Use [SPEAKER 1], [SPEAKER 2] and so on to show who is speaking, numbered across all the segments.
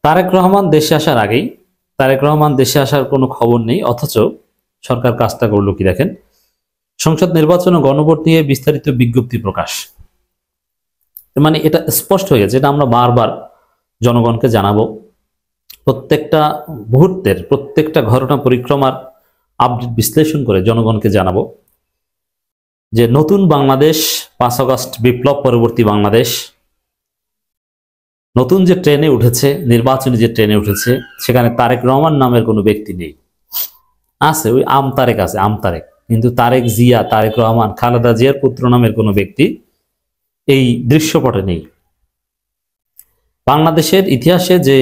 [SPEAKER 1] তারেক রহমান দেশে আসার আগেই তারেক রহমান দেশে আসার কোনো খবর নেই, অথচ সরকার কাজটা করলো কি দেখেন। সংসদ নির্বাচন ও গণভোট নিয়ে বিস্তারিত বিজ্ঞপ্তি প্রকাশ। মানে এটা স্পষ্ট হয়ে গেছে, এটা আমরা বারবার জনগণকে জানাবো। প্রত্যেকটা মুহূর্তের প্রত্যেকটা ঘটনা পরিক্রমার আপডেট বিশ্লেষণ করে জনগণকে জানাবো যে নতুন বাংলাদেশ, 5 আগস্ট বিপ্লব পরবর্তী বাংলাদেশ, নতুন যে ট্রেনে উঠেছে, নির্বাচনী যে ট্রেনে উঠেছে, সেখানে তারেক রহমান নামের কোনো ব্যক্তি নেই। আছে ওই তারেক আছে, তারেক, কিন্তু তারেক জিয়া, তারেক রহমান, খালেদা জিয়ার পুত্র নামের কোনো ব্যক্তি এই দৃশ্যপটে নেই। বাংলাদেশের ইতিহাসে যে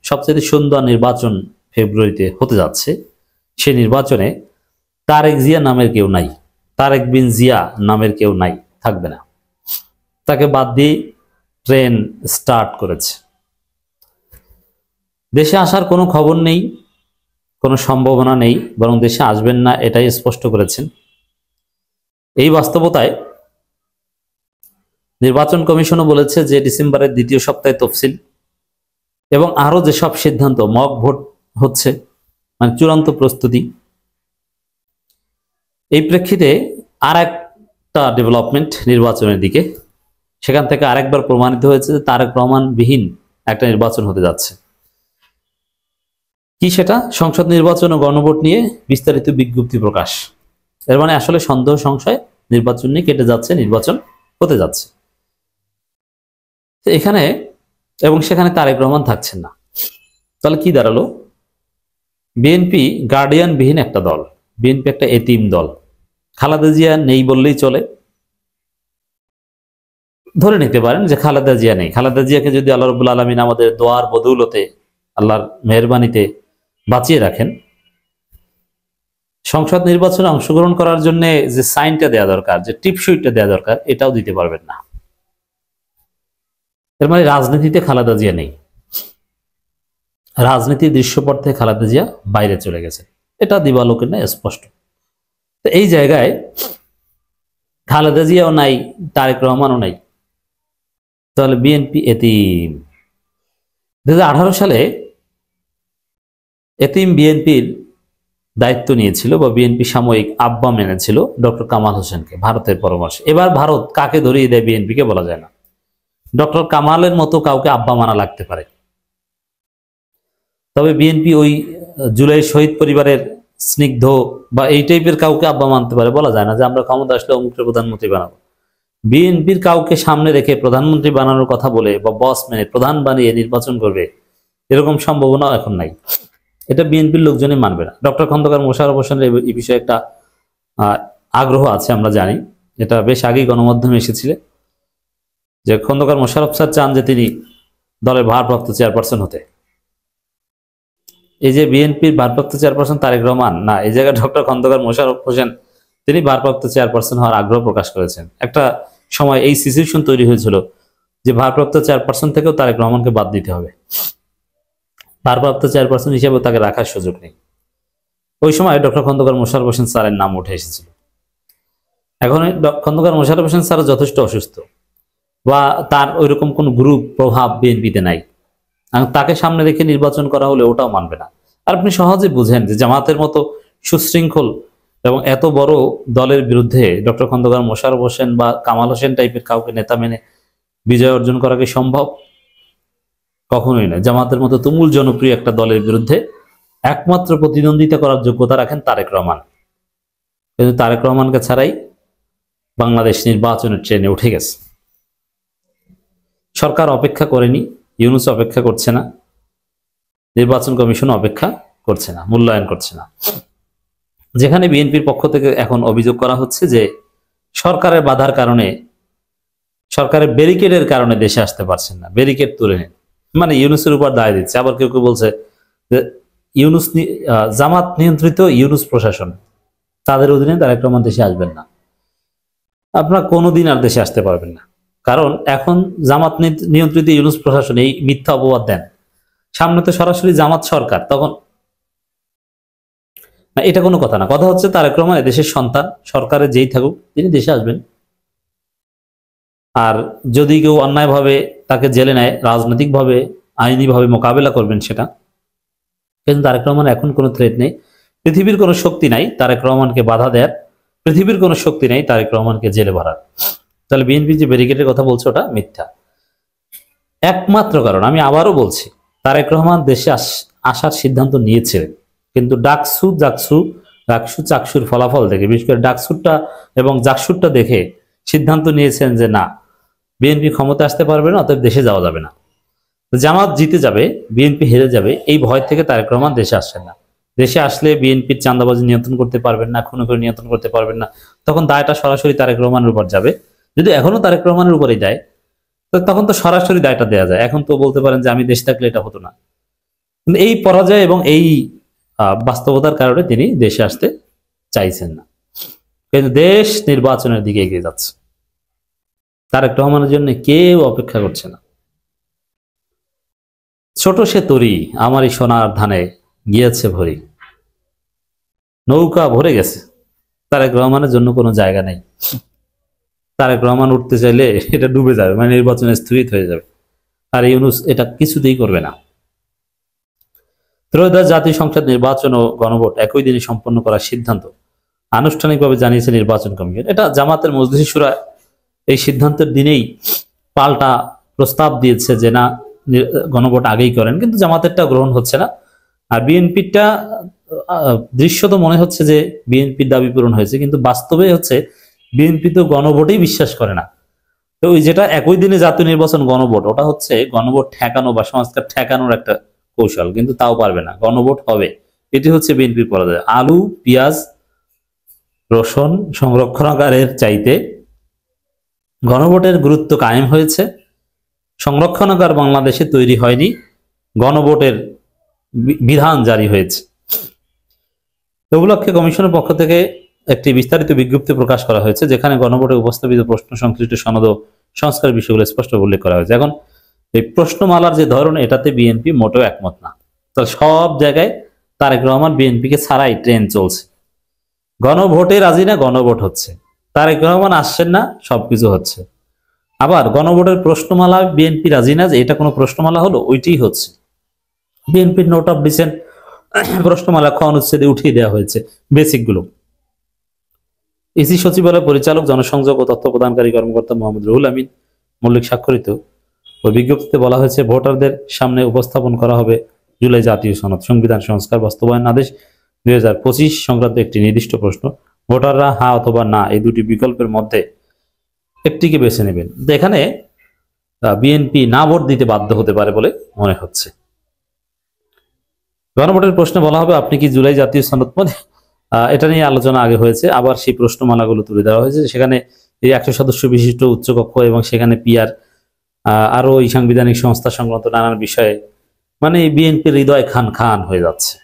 [SPEAKER 1] সবচেয়ে সুন্দর নির্বাচন ফেব্রুয়ারিতে হতে যাচ্ছে, সে নির্বাচনে তারেক জিয়া নামের কেউ নাই, তারেক বিন জিয়া নামের কেউ নাই, থাকবে না। তাকে বাদ দিয়ে ট্রেন স্টার্ট করেছে। দেশে আসার কোনো খবর নেই, কোনো সম্ভাবনা নেই, বরং দেশে আসবেন না এটাই স্পষ্ট করেছেন। এই বাস্তবতায় নির্বাচন কমিশনও বলেছে যে ডিসেম্বরের দ্বিতীয় সপ্তাহে তফসিল এবং আরো যেসব সিদ্ধান্ত, মক ভোট হচ্ছে, মানে চূড়ান্ত প্রস্তুতি। এই প্রেক্ষিতে আর একটা ডেভেলপমেন্ট নির্বাচনের দিকে, সেখান থেকে আরেকবার প্রমাণিত হয়েছে যে তারেক রহমান বিহীন একটা নির্বাচন হতে যাচ্ছে। কি সেটা? সংসদ নির্বাচন ও গণভোট নিয়ে বিস্তারিত বিজ্ঞপ্তি প্রকাশ। এর মানে আসলে সন্দেহ সংশয় নির্বাচন নিয়ে কেটে যাচ্ছে, নির্বাচন হতে যাচ্ছে এখানে, এবং সেখানে তারেক রহমান থাকছেন না। তাহলে কি দাঁড়ালো? বিএনপি গার্ডিয়ান বিহীন একটা দল, বিএনপি একটা এতিম দল। খালেদা জিয়া নেই বললেই চলে, ধরে নিতে পারেন যে খালেদা জিয়া নেই। খালেদা জিয়াকে যদি আল্লাহ রাব্বুল আলামিন আমাদের দোয়ার বদৌলতে, আল্লাহর মেহেরবানিতে বাঁচিয়ে রাখেন, সংসদ নির্বাচনে অংশগ্রহণ করার জন্য যে সাইনটা দেওয়া দরকার, যে টিপসইটা দেওয়া দরকার, এটাও দিতে পারবেন না। এর মানে রাজনীতিতে খালেদা জিয়া নেই, রাজনীতির দৃশ্যপট থেকে খালেদা জিয়া বাইরে চলে গেছে, এটা দিবালোকের না স্পষ্ট। তো এই জায়গায় খালেদা জিয়াও নাই, তারেক রহমানও নাই, তাহলে বিএনপি এতিম। 2018 সালে এতিম বিএনপির দায়িত্ব নিয়েছিল বা বিএনপি সাময়িক আব্বা মেনেছিল ডক্টর কামাল হোসেনকে, ভারতের পরামর্শে। এবার ভারত কাকে ধরিয়ে দেয় বিএনপিকে বলা যায় না। ডক্টর কামালের মতো কাউকে আব্বা মানা লাগতে পারে, তবে বিএনপি ওই জুলাই শহীদ পরিবারের স্নিগ্ধ বা এই টাইপের কাউকে আব্বা মানতে পারে, বলা যায় না যে আমরা ক্ষমতা আসলে অমুককে প্রধানমন্ত্রী বানাবো। বিএনপির কাউকে সামনে রেখে প্রধানমন্ত্রী বানানোর কথা বলে বা বস মেনে প্রধান বানিয়ে নির্বাচন করবে, এরকম সম্ভাবনা এখন নাই। এটা বিএনপির লোকজনই মানবে না। ডক্টর খন্দকার মোশাররফ হোসেনের এই বিষয়ে একটা আগ্রহ আছে, আমরা জানি। এটা বেশ আগেই গণমাধ্যমে এসেছিল যে খন্দকার মোশাররফ স্যার চান যে তিনি দলের ভারপ্রাপ্ত চেয়ারপারসন হতে। এই যে বিএনপির ভারপ্রাপ্ত চেয়ারপারসন তারেক রহমান না, এই জায়গায় ডক্টর খন্দকার মোশাররফ হোসেন তিনি ভারপ্রাপ্ত চেয়ারপারসন হওয়ার আগ্রহ প্রকাশ করেছেন। একটা সময় এই সিচুয়েশন তৈরি হয়েছিল যে ভারপ্রাপ্ত চেয়ারপারসন থেকেও তারেক রহমানকে বাদ দিতে হবে, ভারপ্রাপ্ত চেয়ারপারসন হিসেবে তাকে রাখার সুযোগ নেই। ওই সময় ডক্টর খন্দকার মোশাররফ হোসেন স্যারের নাম উঠে এসেছিল। এখন খন্দকার মোশাররফ হোসেন স্যার যথেষ্ট অসুস্থ বা তার ওইরকম কোন গ্রুপ প্রভাব বিএনপিতে নাই, তাকে সামনে রেখে নির্বাচন করা হলে ওটাও মানবে না। আর আপনি সহজে বুঝেন যে জামাতের মতো সুশৃঙ্খল এবং এত বড় দলের বিরুদ্ধে ডক্টর খন্দকার মোশাররফ হোসেন বা কামাল হোসেন টাইপের কাউকে নেতা মেনে বিজয় অর্জন করা কি সম্ভব? কখনোই না। জামাতের মতো তুমুল জনপ্রিয় একটা দলের বিরুদ্ধে একমাত্র প্রতিদ্বন্দ্বিতা করার যোগ্যতা রাখেন তারেক রহমান, কিন্তু তারেক রহমানকে ছাড়াই বাংলাদেশ নির্বাচনের ট্রেনে উঠে গেছে। সরকার অপেক্ষা করেনি, ইউনূস অপেক্ষা করছে না, নির্বাচন কমিশন অপেক্ষা করছে না, মূল্যায়ন করছে না। যেখানে বিএনপির পক্ষ থেকে এখন অভিযোগ করা হচ্ছে যে সরকারের বাধার কারণে, সরকারের ব্যারিকেডের কারণে দেশে আসতে পারছেন না, ব্যারিকেড তুলে নেন, মানে ইউনূসের উপর দায় দিচ্ছে। আবার কেউ কেউ বলছে যে ইউনূস জামাত নিয়ন্ত্রিত ইউনূস প্রশাসন, তাদের অধীনে তারেক রহমান দেশে আসবেন না। আপনারা কোনোদিন আর দেশে আসতে পারবেন না, কারণ এখন জামাত নিয়ন্ত্রিত ইউনূস প্রশাসন এই মিথ্যা অপবাদ দেন। সামনে তো সরাসরি জামাত সরকার, তখন না, এটা কোনো কথা না। কথা হচ্ছে তারেক রহমান দেশের সন্তান, সরকারের যেই থাকুক তিনি দেশে আসবেন। আর যদি কেউ অন্যায়ভাবে তাকে জেলে নেয়, রাজনৈতিকভাবে আইনিভাবে মোকাবেলা করবেন সেটা। কিন্তু তারেক রহমান এখন কোনো থ্রেট নেই, পৃথিবীর কোনো শক্তি নাই তারেক রহমানকে বাধা দেয়ার, পৃথিবীর কোনো শক্তি নেই তারেক রহমানকে জেলে ভরার। তাহলে বিএনপি যে ব্যারিকেডের কথা বলছে ওটা মিথ্যা। একমাত্র কারণ, আমি আবারও বলছি, তারেক রহমান দেশে আসার সিদ্ধান্ত নিয়েছিলেন, কিন্তু ডাকসু চাকসুর ফলাফল দেখে, বিশেষ করে ডাকসুরটা এবং জাকসুরটা দেখে সিদ্ধান্ত নিয়েছেন যে না, বিএনপি ক্ষমতা আসতে পারবে না, অতএব দেশে যাওয়া যাবে না। জামাত জিতে যাবে, বিএনপি হেরে যাবে, এই ভয় থেকে তারেক রহমান দেশে আসছেন না। দেশে আসলে বিএনপির চাঁদাবাজি নিয়ন্ত্রণ করতে পারবেন না, খুনো করে নিয়ন্ত্রণ করতে পারবেন না, তখন দায়টা সরাসরি তারেক রহমানের উপর যাবে। যদি এখনো তারেক রহমানের উপরেই দেয়, তো তখন তো সরাসরি দায়টা দেওয়া যায়। এখন তো বলতে পারেন যে আমি দেশ থাকলে এটা হতো না। কিন্তু এই পরাজয় এবং এই বাস্তবতার কারণে তিনি দেশে আসতে চাইছেন না। কিন্তু দেশ নির্বাচনের দিকে এগিয়ে যাচ্ছে, তারেক রহমানের জন্য কেউ অপেক্ষা করছে না। ছোট সে তরি আমারই সোনার ধানে গিয়েছে ভরি, নৌকা ভরে গেছে, তারেক রহমানের জন্য কোনো জায়গা নেই। তারেক রহমান উঠতে চাইলে এটা ডুবে যাবে, মানে নির্বাচনে স্থগিত হয়ে যাবে। আর ইউনূস এটা কিছুতেই করবে না। ত্রয়োদশ জাতীয় সংসদ নির্বাচন ও গণভোট একই দিনে সম্পন্ন করার সিদ্ধান্ত আনুষ্ঠানিকভাবে জানিয়েছে নির্বাচন কমিশন। এটা জামাতের মজলিস শুরা এই সিদ্ধান্তের দিনেই পাল্টা প্রস্তাব দিয়েছে যে না, গণভোট আগেই করেন, কিন্তু জামাতেরটা গ্রহণ হচ্ছে না। আর বিএনপিটা দৃশ্যত মনে হচ্ছে যে বিএনপির দাবি পূরণ হয়েছে, কিন্তু বাস্তবে হচ্ছে বিএনপি তো গণভোটেই বিশ্বাস করে না। তো ওই যেটা একই দিনে জাতীয় নির্বাচন গণভোট, ওটা হচ্ছে গণভোট ঠেকানো বা সংস্কার ঠেকানোর একটা কৌশল, কিন্তু তাও পারবে না, গণভোট হবে। এটি হচ্ছে বিএনপির পরাজয়। আলু, পেঁয়াজ, রসুন সংরক্ষণাগারের চাইতে গণভোটের গুরুত্ব কায়েম হয়েছে। সংরক্ষণাগার বাংলাদেশে তৈরি হয়নি, গণভোটের বিধান জারি হয়েছে। এ উপলক্ষে কমিশনের পক্ষ থেকে একটি বিস্তারিত বিজ্ঞপ্তি প্রকাশ করা হয়েছে, যেখানে গণভোটে উপস্থাপিত প্রশ্ন সংশ্লিষ্ট সনদ ও সংস্কার বিষয়গুলো স্পষ্ট উল্লেখ করা হয়েছে। এখন এই প্রশ্নমালার যে ধরন, এটাতে বিএনপি মোটেও একমত না। তাহলে সব জায়গায় তারেক রহমান বিএনপিকে ছাড়াই ট্রেন চলছে। গণভোটে রাজি না, গণভোট হচ্ছে। তারেক রহমান আসছেন না, সবকিছু হচ্ছে। আবার গণভোটের প্রশ্নমালা বিএনপি রাজি না যে এটা কোনো প্রশ্নমালা হলো, ওইটি হচ্ছে। বিএনপির নোট অফ ডিসেন্ট প্রশ্নমালা খ অনুচ্ছেদে উঠিয়ে দেওয়া হয়েছে বেসিক গুলো। ইসি সচিবালয় পরিচালক, জনসংযোগ ও তথ্য প্রদানকারী কর্মকর্তা মোহাম্মদ রুহুল আমিন মল্লিক স্বাক্ষরিত ওই বিজ্ঞপ্তিতে বলা হয়েছে, ভোটারদের সামনে উপস্থাপন করা হবে জুলাই জাতীয় সনদ, সংবিধান সংস্কার বাস্তবায়ন আদেশ 2025 সংক্রান্ত একটি নির্দিষ্ট প্রশ্ন। ভোটাররা হ্যাঁ অথবা না এই দুটি বিকল্পের মধ্যে একটিকে বেছে নেবেন। এখানে বিএনপি না ভোট দিতে বাধ্য হতে পারে বলে মনে হচ্ছে। গণভোটের প্রশ্নে বলা হবে আপনি কি জুলাই জাতীয় সনদ মধ্যে, এটা নিয়ে আলোচনা আগে হয়েছে। আবার সেই প্রশ্নমালাগুলো তুলে দেওয়া হয়েছে, সেখানে এই 100 সদস্য বিশিষ্ট উচ্চকক্ষ এবং সেখানে পিআর, আরো এই সাংবিধানিক সংস্থা সংক্রান্ত নানান বিষয়ে, মানে বিএনপির হৃদয় খান খান হয়ে যাচ্ছে।